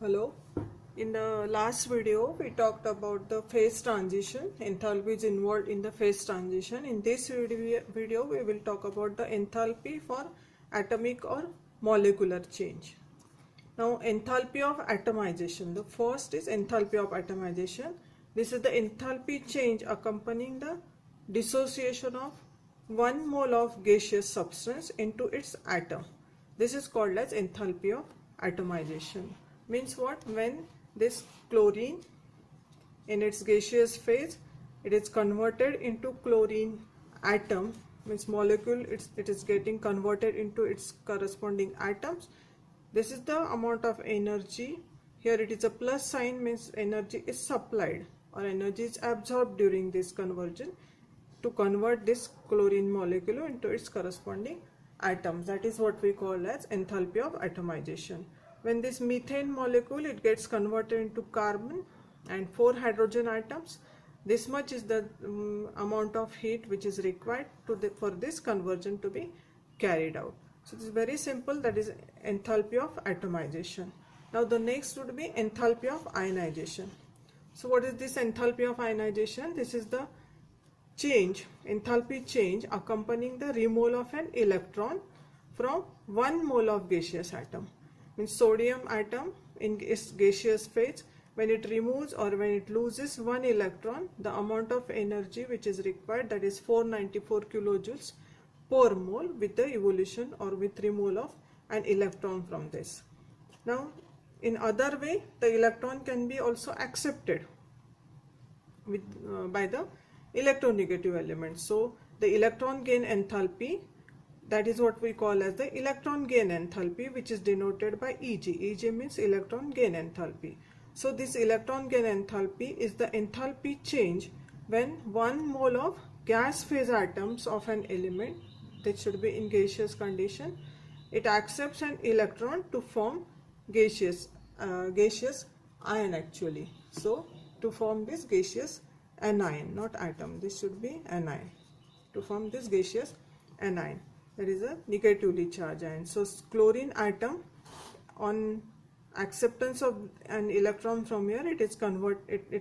Hello. In the last video, we talked about the phase transition. Enthalpy is involved in the phase transition. In this video, we will talk about the enthalpy for atomic or molecular change. Now, enthalpy of atomization. The first is enthalpy of atomization. This is the enthalpy change accompanying the dissociation of 1 mole of gaseous substance into its atom. This is called as enthalpy of atomization. Means what? When this chlorine in its gaseous phase, it is converted into chlorine atom, means molecule, it is getting converted into its corresponding atoms. This is the amount of energy. Here it is a plus sign, means energy is supplied or energy is absorbed during this conversion to convert this chlorine molecule into its corresponding atoms. That is what we call as enthalpy of atomization. When this methane molecule, it gets converted into carbon and 4 hydrogen atoms, this much is the amount of heat which is required for this conversion to be carried out. So this is very simple, that is enthalpy of atomization. Now the next would be enthalpy of ionization. So what is this enthalpy of ionization? This is the change, enthalpy change accompanying the removal of an electron from 1 mole of gaseous atom. Means sodium atom in its gaseous phase, when it removes or when it loses 1 electron, the amount of energy which is required, that is 494 kilojoules per mole with the evolution or with removal of an electron from this. Now in other way, the electron can be also accepted with by the electronegative element. So the electron gain enthalpy, that is what we call as the electron gain enthalpy, which is denoted by Eg. Eg means electron gain enthalpy. So this electron gain enthalpy is the enthalpy change when 1 mole of gas phase atoms of an element, that should be in gaseous condition, it accepts an electron to form gaseous ion actually. So to form this gaseous anion, not atom, this should be anion, to form this gaseous anion, that is a negatively charged ion. So chlorine atom, on acceptance of an electron from here, it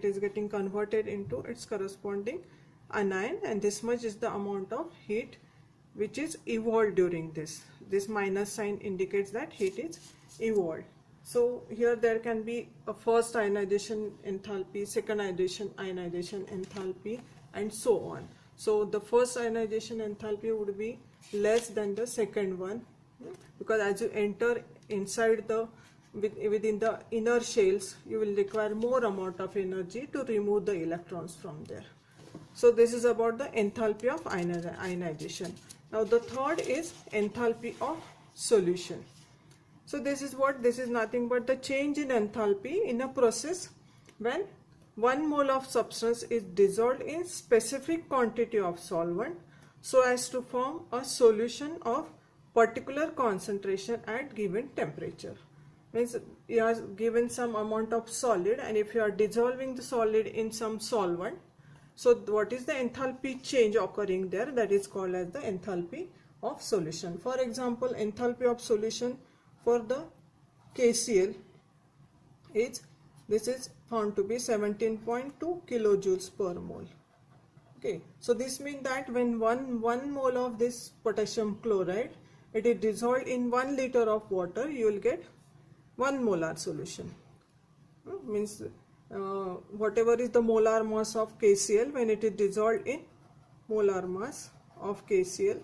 is getting converted into its corresponding anion, and this much is the amount of heat which is evolved during this. This minus sign indicates that heat is evolved. So here there can be a first ionization enthalpy, second ionization enthalpy, and so on. So the first ionization enthalpy would be less than the second one, because as you enter inside the within the inner shells, you will require more amount of energy to remove the electrons from there. So this is about the enthalpy of ionization. Now the third is enthalpy of solution. So this is what? This is nothing but the change in enthalpy in a process when 1 mole of substance is dissolved in specific quantity of solvent so as to form a solution of particular concentration at given temperature. Means you are given some amount of solid, and if you are dissolving the solid in some solvent, so what is the enthalpy change occurring there? That is called as the enthalpy of solution. For example, enthalpy of solution for the KCl is, this is found to be 17.2 kilojoules per mole. Okay, so this means that when one mole of this potassium chloride, it is dissolved in 1 liter of water, you will get 1 molar solution. Means whatever is the molar mass of KCl, when it is dissolved in molar mass of KCl,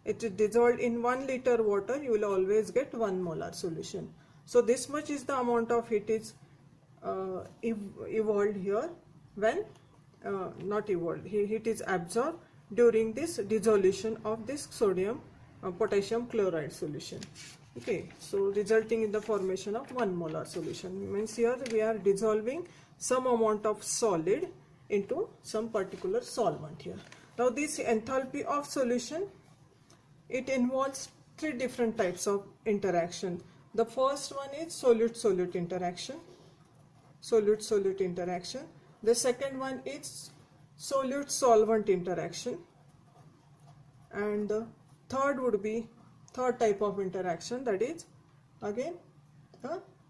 it is dissolved in 1 liter water, you will always get 1 molar solution. So this much is the amount of heat is evolved here when not evolved, heat is absorbed during this dissolution of this potassium chloride solution. Okay, so resulting in the formation of 1 molar solution. Means here we are dissolving some amount of solid into some particular solvent here. Now this enthalpy of solution, it involves 3 different types of interaction. The first one is solute-solute interaction. Solute-solute interaction. The second one is solute-solvent interaction, and the third would be third type of interaction, that is again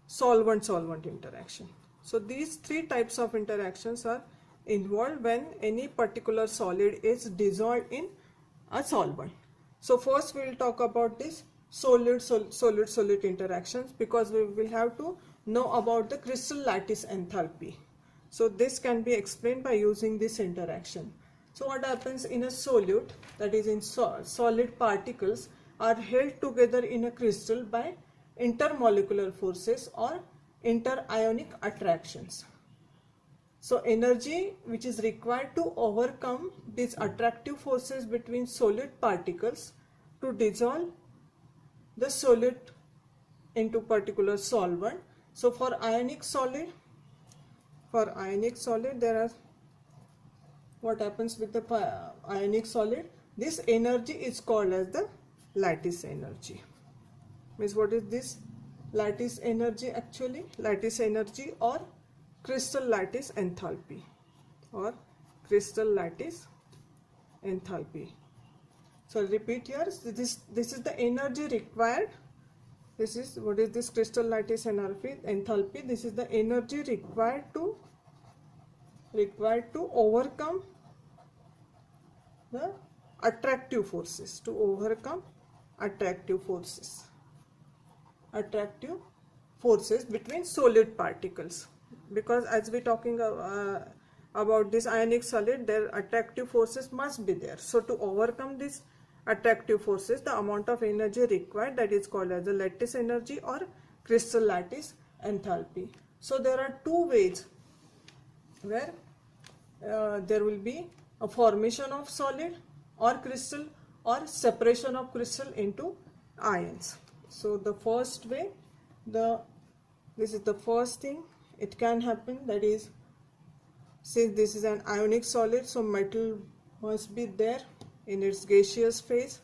solvent-solvent interaction. So these three types of interactions are involved when any particular solid is dissolved in a solvent. So first we will talk about this solid interactions, because we will have to know about the crystal lattice enthalpy. So this can be explained by using this interaction. So what happens in a solute, that is in solid particles are held together in a crystal by intermolecular forces or interionic attractions. So energy which is required to overcome these attractive forces between solid particles to dissolve the solid into particular solvent. So for ionic solid there are, what happens with the ionic solid, this energy is called as the lattice energy. Means what is this lattice energy? Actually lattice energy or crystal lattice enthalpy, or crystal lattice enthalpy. So repeat here, this is the energy required. This is, what is this crystal lattice enthalpy? This is the energy required to overcome the attractive forces, between solid particles. Because as we talking about this ionic solid, their attractive forces must be there. So to overcome these attractive forces, the amount of energy required, that is called as the lattice energy or crystal lattice enthalpy. So there are two ways where there will be a formation of solid or crystal, or separation of crystal into ions. So the first way, this is the first thing it can happen, that is, since this is an ionic solid, so metal must be there in its gaseous phase.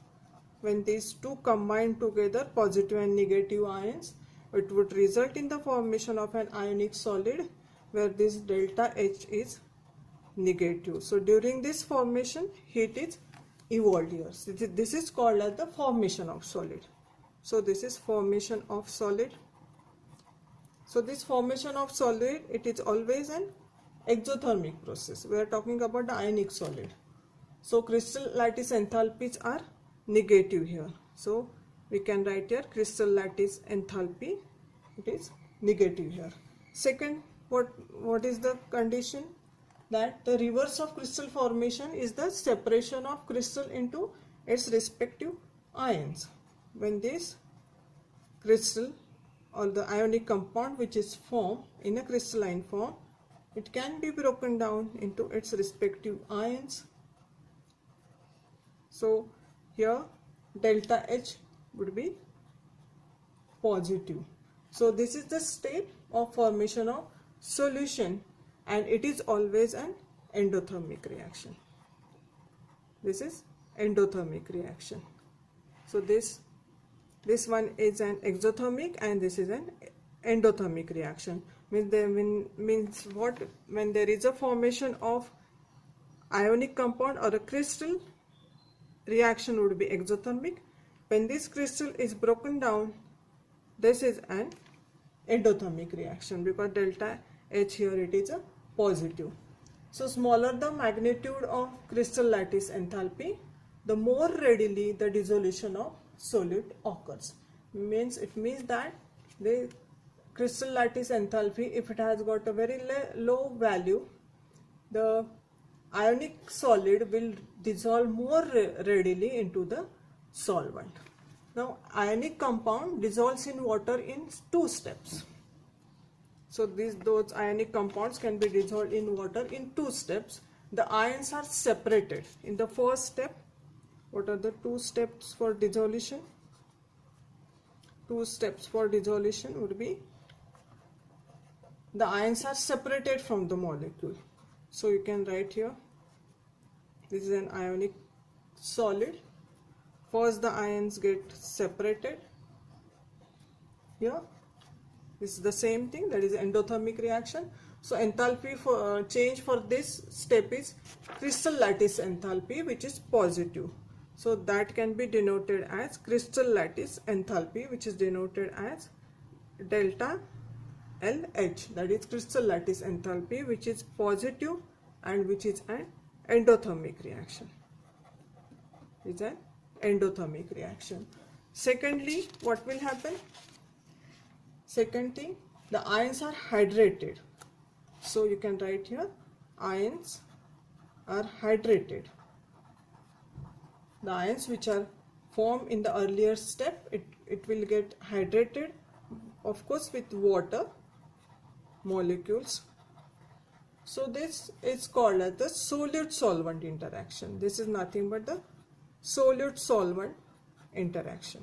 When these two combine together, positive and negative ions, it would result in the formation of an ionic solid where this delta H is negative. So during this formation, heat is evolved here. So this is called as the formation of solid. So this is formation of solid. So this formation of solid, it is always an exothermic process. We are talking about the ionic solid. So crystal lattice enthalpies are negative here. So we can write here crystal lattice enthalpy, it is negative here. Second, what is the condition? That the reverse of crystal formation is the separation of crystal into its respective ions. When this crystal or the ionic compound which is formed in a crystalline form, it can be broken down into its respective ions. So here delta H would be positive. So this is the state of formation of solution, and it is always an endothermic reaction. This is endothermic reaction. So this one is an exothermic and this is an endothermic reaction. Means what? When there is a formation of ionic compound or a crystal, reaction would be exothermic. When this crystal is broken down, this is an endothermic reaction, because delta H here it is a positive. So smaller the magnitude of crystal lattice enthalpy, the more readily the dissolution of solid occurs. It means that the crystal lattice enthalpy, if it has got a very low value, the ionic solid will dissolve more readily into the solvent. Now ionic compound dissolves in water in 2 steps. So those ionic compounds can be dissolved in water in 2 steps. The ions are separated. In the first step, what are the 2 steps for dissolution? 2 steps for dissolution would be, the ions are separated from the molecule. So you can write here, this is an ionic solid. First the ions get separated. Here this is the same thing, that is endothermic reaction. So enthalpy for change for this step is crystal lattice enthalpy, which is positive. So that can be denoted as crystal lattice enthalpy, which is denoted as delta LH, that is crystal lattice enthalpy, which is positive and which is an endothermic reaction. Is an endothermic reaction. Secondly, what will happen? Second thing, the ions are hydrated. So you can write here, ions are hydrated. The ions which are formed in the earlier step, it will get hydrated, of course, with water molecules. So this is called as the solute-solvent interaction. This is nothing but the solute-solvent interaction.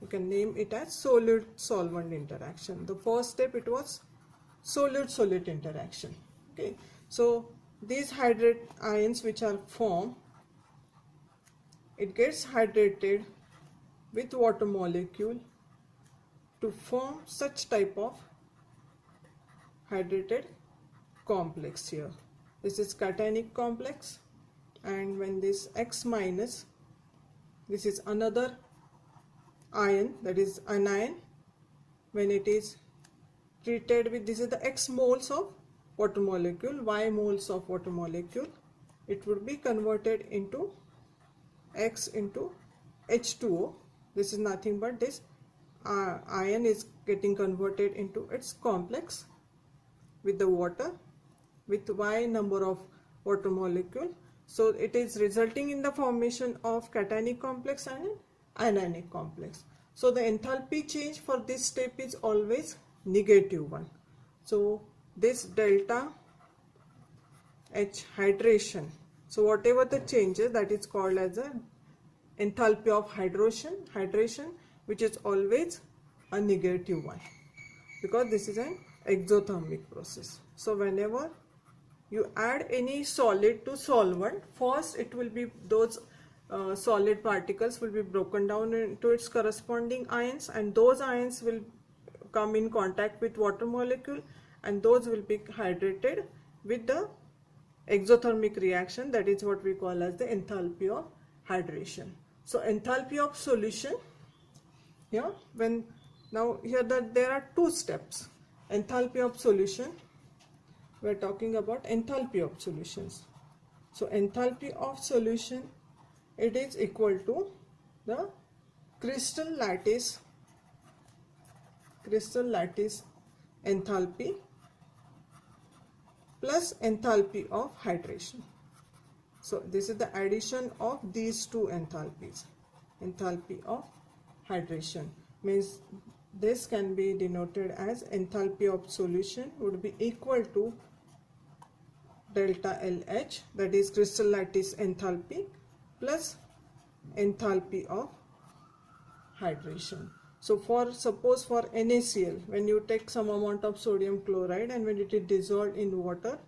You can name it as solute-solvent interaction. The first step, it was solute-solute interaction. Okay, so these hydrate ions which are formed, it gets hydrated with water molecule to form such type of hydrated complex here. This is cationic complex, and when this X minus, this is another ion, that is anion, when it is treated with, this is the X moles of water molecule, Y moles of water molecule, it would be converted into X into H2O. This is nothing but this ion is getting converted into its complex with the water with Y number of water molecule. So it is resulting in the formation of cationic complex and an anionic complex. So the enthalpy change for this step is always -1. So this delta H hydration, so whatever the changes, that is called as a enthalpy of hydration, which is always a -1, because this is an exothermic process. So whenever you add any solid to solvent, first it will be those solid particles will be broken down into its corresponding ions, and those ions will come in contact with water molecule, and those will be hydrated with the exothermic reaction. That is what we call as the enthalpy of hydration. So enthalpy of solution here, when now here that there are two steps. Enthalpy of solution, we are talking about enthalpy of solutions. So enthalpy of solution, it is equal to the crystal lattice enthalpy plus enthalpy of hydration. So this is the addition of these two enthalpies. Enthalpy of hydration means this can be denoted as enthalpy of solution would be equal to delta LH, that is crystal lattice enthalpy, plus enthalpy of hydration. So for suppose for NaCl, when you take some amount of sodium chloride and when it is dissolved in water,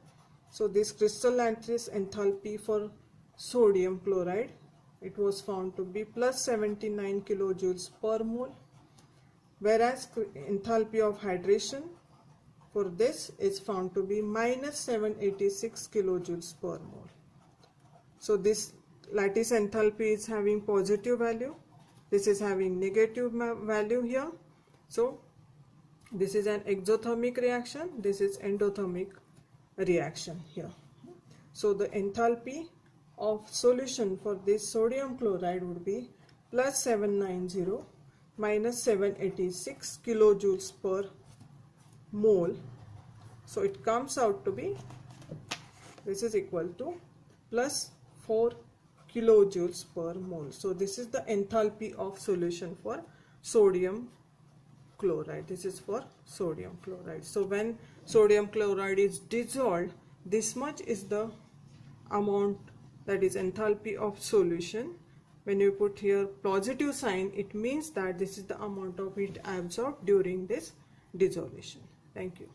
so this crystal lattice enthalpy for sodium chloride, it was found to be plus 79 kilojoules per mole, whereas enthalpy of hydration for this is found to be minus 786 kilojoules per mole. So this lattice enthalpy is having positive value, this is having negative value here. So this is an exothermic reaction, this is endothermic reaction here. So the enthalpy of solution for this sodium chloride would be plus 790 minus 786 kilojoules per mole. So it comes out to be, this is equal to plus 4 kilojoules per mole. So this is the enthalpy of solution for sodium chloride. This is for sodium chloride. So when sodium chloride is dissolved, this much is the amount, that is enthalpy of solution. When you put here positive sign, it means that this is the amount of heat absorbed during this dissolution. Thank you.